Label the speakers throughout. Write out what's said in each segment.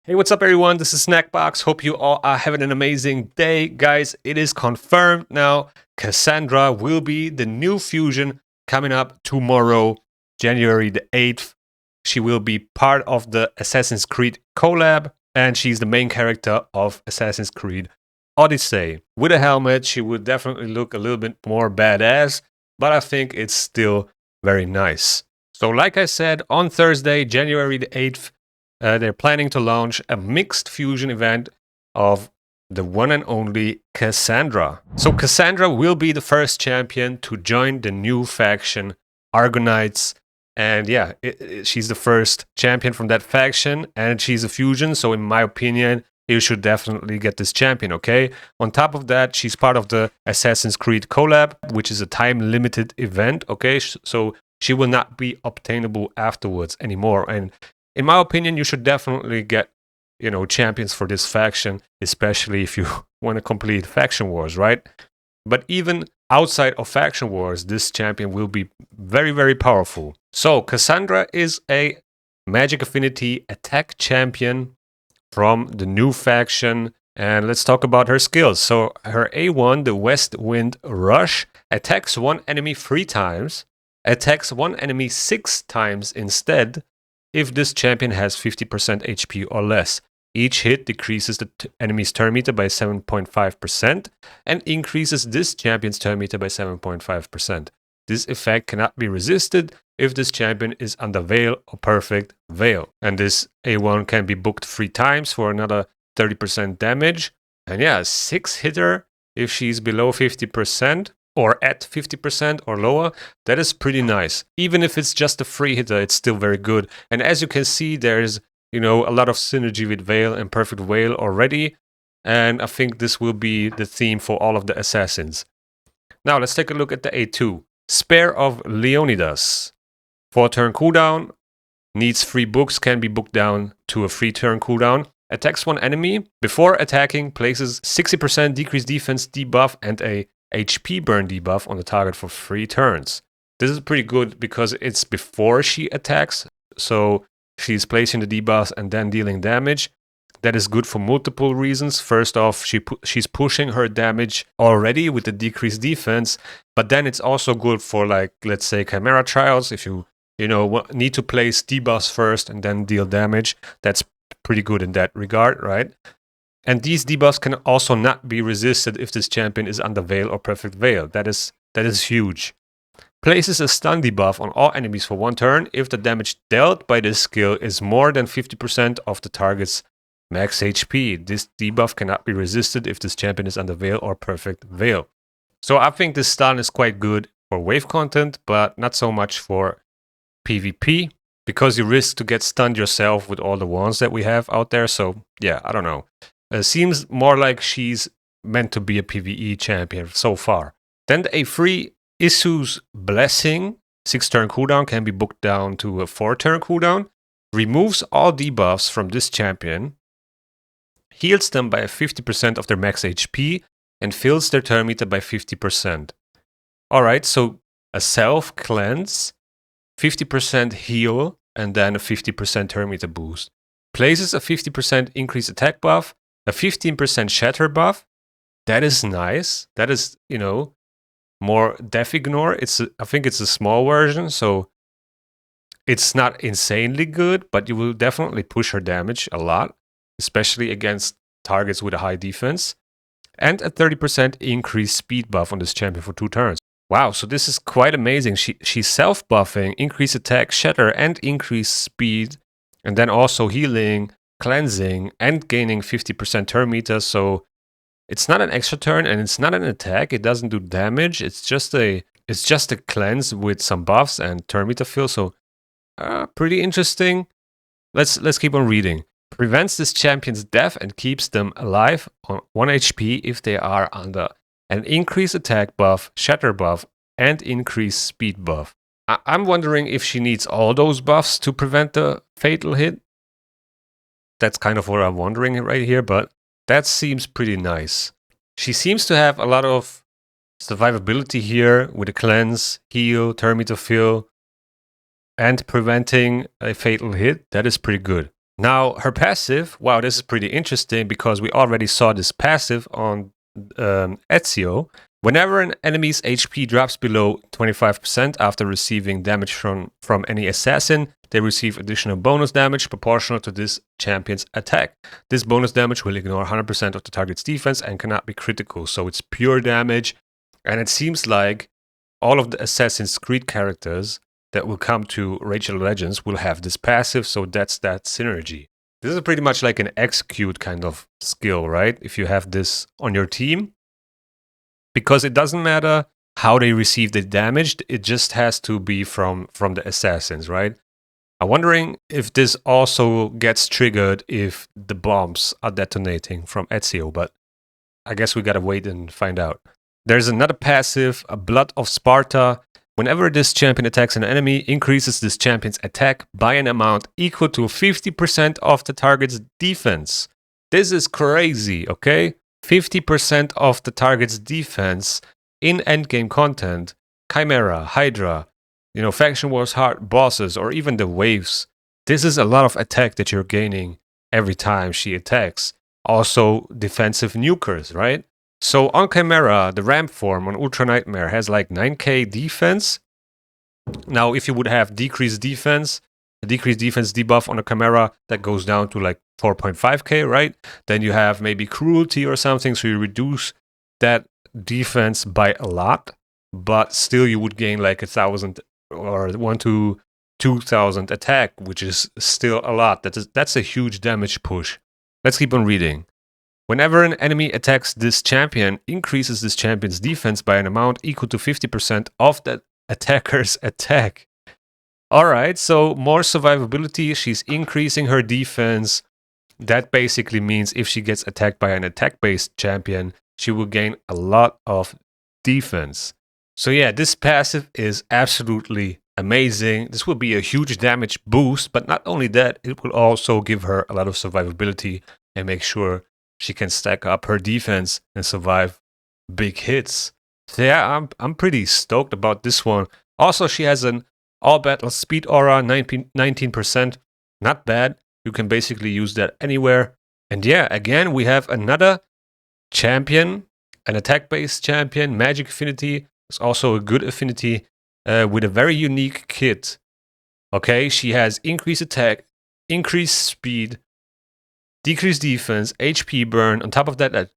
Speaker 1: Hey, what's up, everyone? This is Snackbox. Hope you all are having an amazing day. Guys, it is confirmed now. Cassandra will be the new fusion coming up tomorrow, January the 8th. She will be part of the Assassin's Creed collab, and she's the main character of Assassin's Creed Odyssey. With a helmet, she would definitely look a little bit more badass, but I think it's still very nice. So, like I said, on Thursday, January the 8th, they're planning to launch a mixed fusion event of the one and only Cassandra. So Cassandra will be the first champion to join the new faction, Argonites. And yeah, she's the first champion from that faction, and she's a fusion. So in my opinion, you should definitely get this champion, okay? On top of that, she's part of the Assassin's Creed collab, which is a time-limited event, okay? So she will not be obtainable afterwards anymore. And in my opinion, you should definitely get, champions for this faction, especially if you want to complete faction wars, right? But even outside of faction wars, this champion will be very, very powerful. So Cassandra is a magic affinity attack champion from the new faction. And let's talk about her skills. So her A1, the West Wind Rush, attacks one enemy 3 times, attacks one enemy 6 times instead, if this champion has 50% HP or less. Each hit decreases the enemy's turn meter by 7.5% and increases this champion's turn meter by 7.5%. This effect cannot be resisted if this champion is under Veil or Perfect Veil. And this A1 can be booked 3 times for another 30% damage. And yeah, 6 hitter if she's below 50%. Or at 50% or lower, that is pretty nice. Even if it's just a free hitter, it's still very good. And as you can see, there's, a lot of synergy with Veil and Perfect Veil already. And I think this will be the theme for all of the assassins. Now, let's take a look at the A2. Spare of Leonidas. 4-turn cooldown. Needs 3 books, can be booked down to a 3-turn cooldown. Attacks one enemy. Before attacking, places 60% decreased defense debuff and a HP burn debuff on the target for 3 turns. This is pretty good because it's before she attacks, so she's placing the debuffs and then dealing damage. That is good for multiple reasons. First off, she's pushing her damage already with the decreased defense, but then it's also good for, like, let's say Chimera Trials. If you need to place debuffs first and then deal damage, that's pretty good in that regard, right? And these debuffs can also not be resisted if this champion is under Veil or Perfect Veil. That is huge. Places a stun debuff on all enemies for 1 turn if the damage dealt by this skill is more than 50% of the target's max HP. This debuff cannot be resisted if this champion is under Veil or Perfect Veil. So I think this stun is quite good for wave content, but not so much for PvP, because you risk to get stunned yourself with all the wands that we have out there. So yeah, I don't know. Seems more like she's meant to be a PvE champion so far. Then the A3, Isu's Blessing. 6-turn cooldown, can be booked down to a 4-turn cooldown. Removes all debuffs from this champion. Heals them by 50% of their max HP. And fills their turn meter by 50%. Alright, so a self-cleanse, 50% heal, and then a 50% turn meter boost. Places a 50% increased attack buff, a 15% shatter buff. That is nice. That is, more Death Ignore. I think it's a small version, so it's not insanely good, but you will definitely push her damage a lot, especially against targets with a high defense. And a 30% increased speed buff on this champion for 2 turns. Wow, so this is quite amazing. She's self-buffing, increased attack, shatter, and increased speed, and then also healing, cleansing, and gaining 50% turn meter. So it's not an extra turn and it's not an attack. It doesn't do damage. It's just a cleanse with some buffs and turn meter fill. So pretty interesting. Let's keep on reading. Prevents this champion's death and keeps them alive on 1 HP if they are under an increased attack buff, shatter buff, and increased speed buff. I'm wondering if she needs all those buffs to prevent the fatal hit. That's kind of what I'm wondering right here, but that seems pretty nice. She seems to have a lot of survivability here with a cleanse, heal, turn meter fill, and preventing a fatal hit. That is pretty good. Now, her passive, wow, this is pretty interesting because we already saw this passive on Ezio. Whenever an enemy's HP drops below 25% after receiving damage from any assassin, they receive additional bonus damage proportional to this champion's attack. This bonus damage will ignore 100% of the target's defense and cannot be critical, so it's pure damage. And it seems like all of the Assassin's Creed characters that will come to Rachel Legends will have this passive, so that's that synergy. This is pretty much like an execute kind of skill, right? If you have this on your team, because it doesn't matter how they receive the damage, it just has to be from the assassins, right? I'm wondering if this also gets triggered if the bombs are detonating from Ezio, but I guess we gotta wait and find out. There's another passive, a Blood of Sparta. Whenever this champion attacks an enemy, increases this champion's attack by an amount equal to 50% of the target's defense. This is crazy, okay? 50% of the target's defense in endgame content, Chimera, Hydra, Faction Wars hard bosses, or even the waves. This is a lot of attack that you're gaining every time she attacks. Also, defensive nukers, right? So on Chimera, the ramp form on Ultra Nightmare has like 9k defense. Now, if you would have decreased defense, a decreased defense debuff on a Chimera, that goes down to like 4.5k, right? Then you have maybe cruelty or something, so you reduce that defense by a lot, but still you would gain like 1,000 or 1 to 2,000 attack, which is still a lot. That's a huge damage push. Let's keep on reading. Whenever an enemy attacks this champion, increases this champion's defense by an amount equal to 50% of that attacker's attack. Alright, so more survivability, she's increasing her defense. That basically means if she gets attacked by an attack-based champion, she will gain a lot of defense. So yeah, this passive is absolutely amazing. This will be a huge damage boost, but not only that, it will also give her a lot of survivability and make sure she can stack up her defense and survive big hits. So yeah, I'm pretty stoked about this one. Also, she has an all battle speed aura, 19%. Not bad. You can basically use that anywhere. And yeah, again, we have another champion, an attack-based champion, Magic Affinity. It's also a good affinity with a very unique kit. Okay, she has increased attack, increased speed, decreased defense, HP burn. On top of that,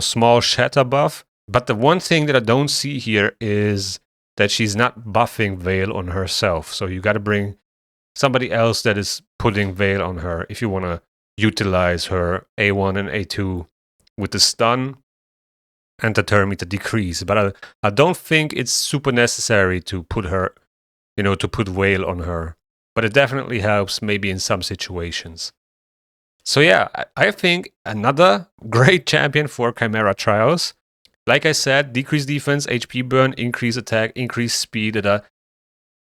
Speaker 1: small shatter buff. But the one thing that I don't see here is that she's not buffing Veil on herself. So you got to bring somebody else that is putting Veil on her if you want to utilize her A1 and A2 with the stun and the turn meter decrease. But I don't think it's super necessary to put her, to put Veil on her. But it definitely helps maybe in some situations. So yeah, I think another great champion for Chimera Trials. Like I said, decreased defense, HP burn, increased attack, increased speed. That are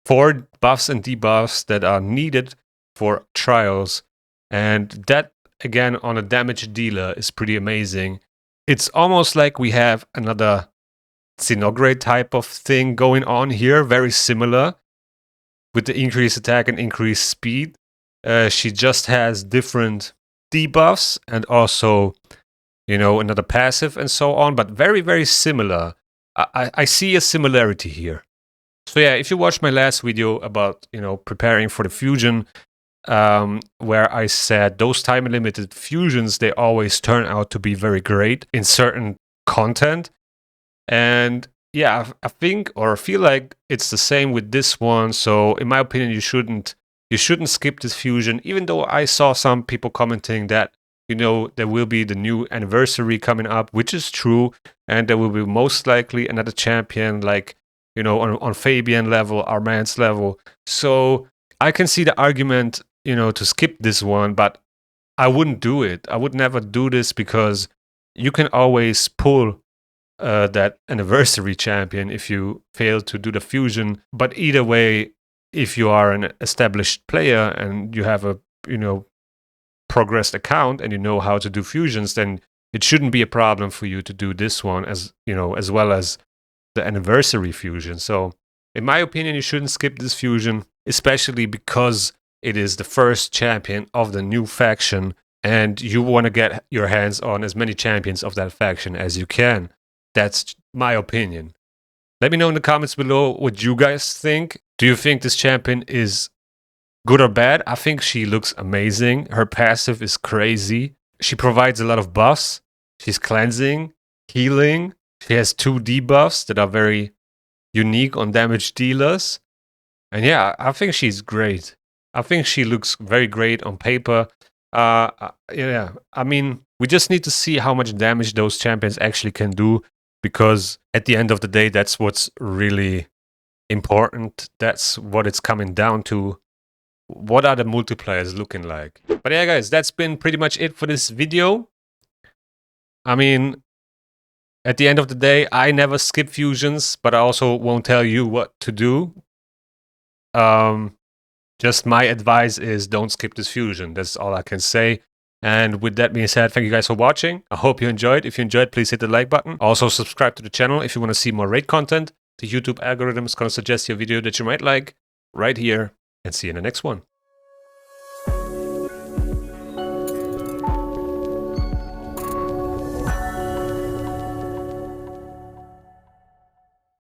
Speaker 1: 4 buffs and debuffs that are needed for Trials. And that, again, on a damage dealer is pretty amazing. It's almost like we have another Xenograde type of thing going on here, very similar, with the increased attack and increased speed. She just has different debuffs and also, another passive and so on, but very, very similar. I see a similarity here. So yeah, if you watched my last video about, preparing for the fusion, where I said those time-limited fusions, they always turn out to be very great in certain content. And yeah, I think or feel like it's the same with this one. So in my opinion, you shouldn't skip this fusion, even though I saw some people commenting that, there will be the new anniversary coming up, which is true. And there will be most likely another champion like, on Fabian level, Armand's level. So I can see the argument, to skip this one, but I wouldn't do it. I would never do this because you can always pull that anniversary champion if you fail to do the fusion. But either way, if you are an established player and you have a, progressed account and you know how to do fusions, then it shouldn't be a problem for you to do this one as well as the anniversary fusion. So in my opinion, you shouldn't skip this fusion, especially because it is the first champion of the new faction, and you want to get your hands on as many champions of that faction as you can. That's my opinion. Let me know in the comments below what you guys think. Do you think this champion is good or bad? I think she looks amazing. Her passive is crazy. She provides a lot of buffs. She's cleansing, healing. She has 2 debuffs that are very unique on damage dealers. And yeah, I think she's great. I think she looks very great on paper. Yeah, I mean, we just need to see how much damage those champions actually can do, because at the end of the day, that's what's really important. That's what it's coming down to. What are the multipliers looking like? But yeah, guys, that's been pretty much it for this video. I mean, at the end of the day, I never skip fusions, but I also won't tell you what to do. Just my advice is don't skip this fusion. That's all I can say. And with that being said, thank you guys for watching. I hope you enjoyed. If you enjoyed, please hit the like button. Also, subscribe to the channel if you want to see more raid content. The YouTube algorithm is going to suggest you a video that you might like right here. And see you in the next one.